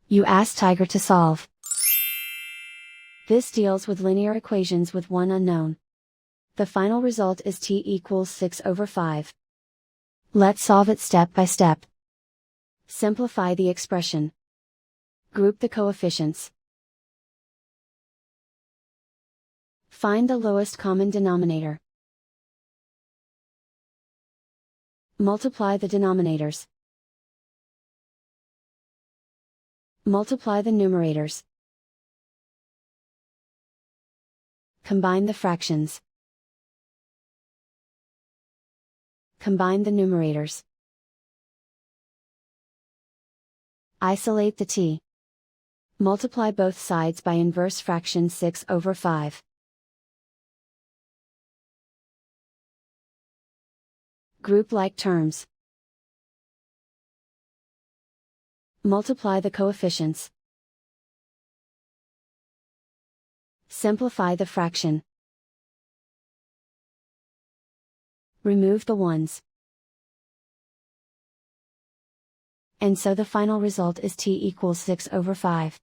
You ask Tiger to solve. This deals with linear equations with one unknown. The final result is t equals 6/5. Let's solve it step by step. Simplify the expression. Group the coefficients. Find the lowest common denominator. Multiply the denominators. Multiply the numerators. Combine the fractions. Combine the numerators. Isolate the t. Multiply both sides by inverse fraction 6/5. Group like terms. Multiply the coefficients. Simplify the fraction. Remove the ones. And so the final result is t equals 6/5.